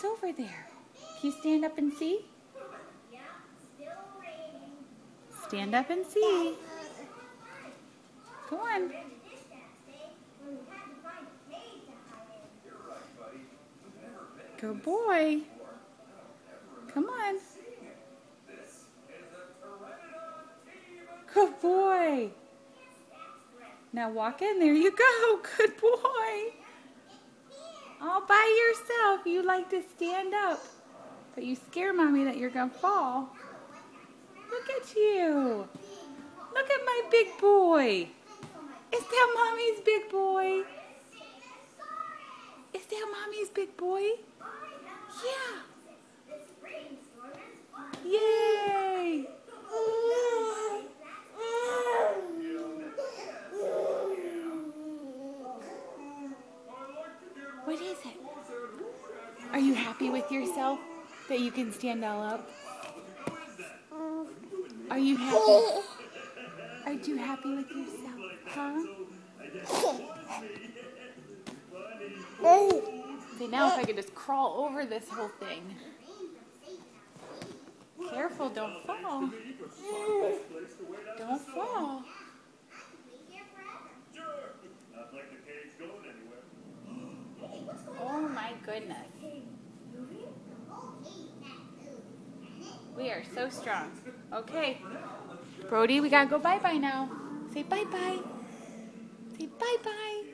What's over there? Can you stand up and see? Stand up and see. Go on. Good boy. Come on. Good boy. Now walk in. There you go. Good boy. All by yourself. You like to stand up. But you scare Mommy that you're going to fall. Look at you. Look at my big boy. Is that Mommy's big boy? Is that Mommy's big boy? Yeah. Yay. What is it? Are you happy with yourself that you can stand all up? Are you happy? Are you happy with yourself? Huh? See, now if I could just crawl over this whole thing. Careful, don't fall. Don't fall. Oh my goodness. We are so strong. Okay. Brody, we gotta go bye-bye now. Say bye-bye. Say bye-bye.